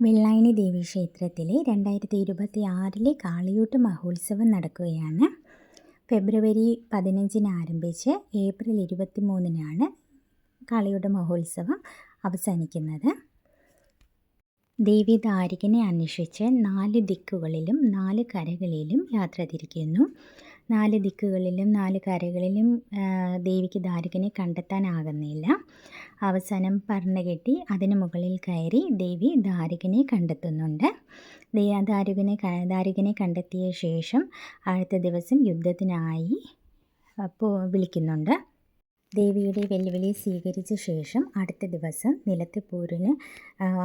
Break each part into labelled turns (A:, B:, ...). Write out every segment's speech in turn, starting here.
A: വെള്ളായണി ദേവീക്ഷേത്രത്തിലെ 2026 കാളിയൂട്ട് മഹോത്സവം നടക്കുകയാണ്. ഫെബ്രുവരി 15 ആരംഭിച്ച് ഏപ്രിൽ 23 കാളിയൂട്ട് മഹോത്സവം അവസാനിക്കുന്നത്. ദേവി ദാരികനെ അന്വേഷിച്ച് 4 ദിക്കുകളിലും 4 കരകളിലും യാത്ര തിരിക്കുന്നു. 4 ദിക്കുകളിലും 4 കരകളിലും ദേവിക്ക് ദാരികനെ കണ്ടെത്താനാകുന്നില്ല. അവസാനം പർണകെട്ടി അതിന് മുകളിൽ കയറി ദേവി ദാരികനെ കണ്ടെത്തുന്നുണ്ട്. ദാരികനെ കണ്ടെത്തിയ ശേഷം അടുത്ത ദിവസം യുദ്ധത്തിനായി വിളിക്കുന്നുണ്ട്. ദേവിയുടെ വെല്ലുവിളി സ്വീകരിച്ച ശേഷം അടുത്ത ദിവസം നിലത്തെ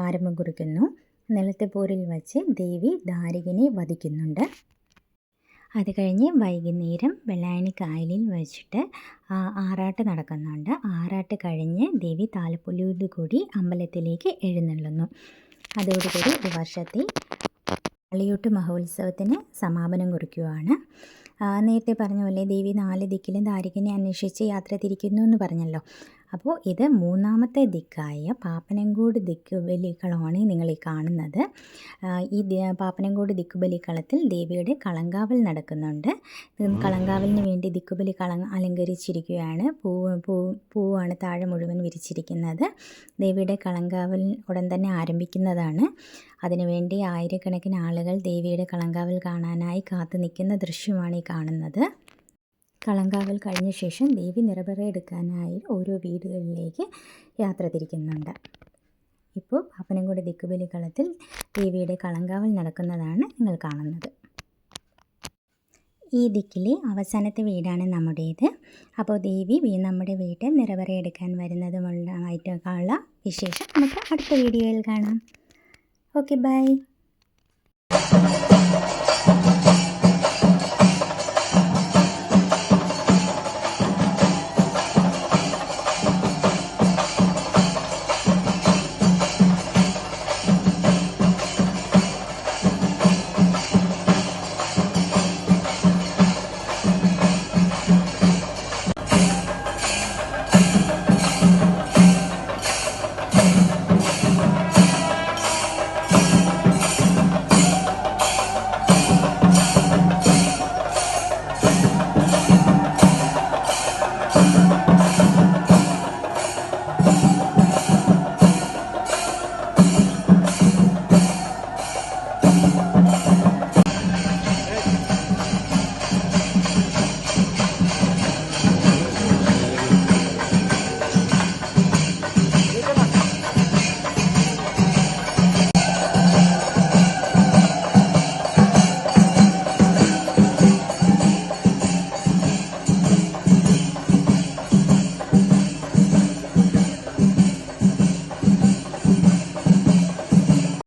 A: ആരംഭം കുറിക്കുന്നു. നിലത്തെ പോരിൽ വച്ച് ദേവി ദാരികനെ വധിക്കുന്നുണ്ട്. അത് കഴിഞ്ഞ് വൈകുന്നേരം വെള്ളായണി കായലിൽ വെച്ചിട്ട് ആറാട്ട് നടക്കുന്നുണ്ട്. ആറാട്ട് കഴിഞ്ഞ് ദേവി താലപ്പൊലിയോടുകൂടി അമ്പലത്തിലേക്ക് എഴുന്നള്ളുന്നു. അതോടുകൂടി ഒരു വർഷത്തെ കാളിയൂട്ട് മഹോത്സവത്തിന് സമാപനം കുറിക്കുകയാണ്. നേരത്തെ പറഞ്ഞ പോലെ ദേവി 4 ദിക്കിലും ദാരികനെ അന്വേഷിച്ച് യാത്ര തിരിക്കുന്നു എന്ന് പറഞ്ഞല്ലോ. അപ്പോൾ ഇത് 3ാമത്തെ ദിക്കായ പാപ്പനംകോട് ദിക്കുബലിക്കളമാണ് നിങ്ങൾ ഈ കാണുന്നത്. ഈ പാപ്പനംകോട് ദിക്കുബലിക്കളത്തിൽ ദേവിയുടെ കളങ്കാവൽ നടക്കുന്നുണ്ട്. കളങ്കാവലിന് വേണ്ടി ദിക്കുബലി അലങ്കരിച്ചിരിക്കുകയാണ്. പൂവാണ് താഴെ മുഴുവൻ വിരിച്ചിരിക്കുന്നത്. ദേവിയുടെ കളങ്കാവൽ ഉടൻ തന്നെ ആരംഭിക്കുന്നതാണ്. അതിനുവേണ്ടി ആയിരക്കണക്കിന് ആളുകൾ ദേവിയുടെ കളങ്കാവൽ കാണാനായി കാത്തു നിൽക്കുന്ന ദൃശ്യമാണ് ഈ കാണുന്നത്. കളങ്കാവൽ കഴിഞ്ഞ ശേഷം ദേവി നിറപറ എടുക്കാനായി ഓരോ വീടുകളിലേക്ക് യാത്ര തിരിക്കുന്നുണ്ട്. ഇപ്പോൾ പാപ്പനംകോട് ദിക്കുബലിക്കളത്തിൽ ദേവിയുടെ കളങ്കാവൽ നടക്കുന്നതാണ് നിങ്ങൾ കാണുന്നത്. ഈ ദിക്കിലെ അവസാനത്തെ വീടാണ് നമ്മുടേത്. അപ്പോൾ ദേവി നമ്മുടെ വീട്ടിൽ നിറപറ എടുക്കാൻ വരുന്നതുമായിട്ടുള്ള വിശേഷം നമുക്ക് അടുത്ത വീഡിയോയിൽ കാണാം. Okay, by.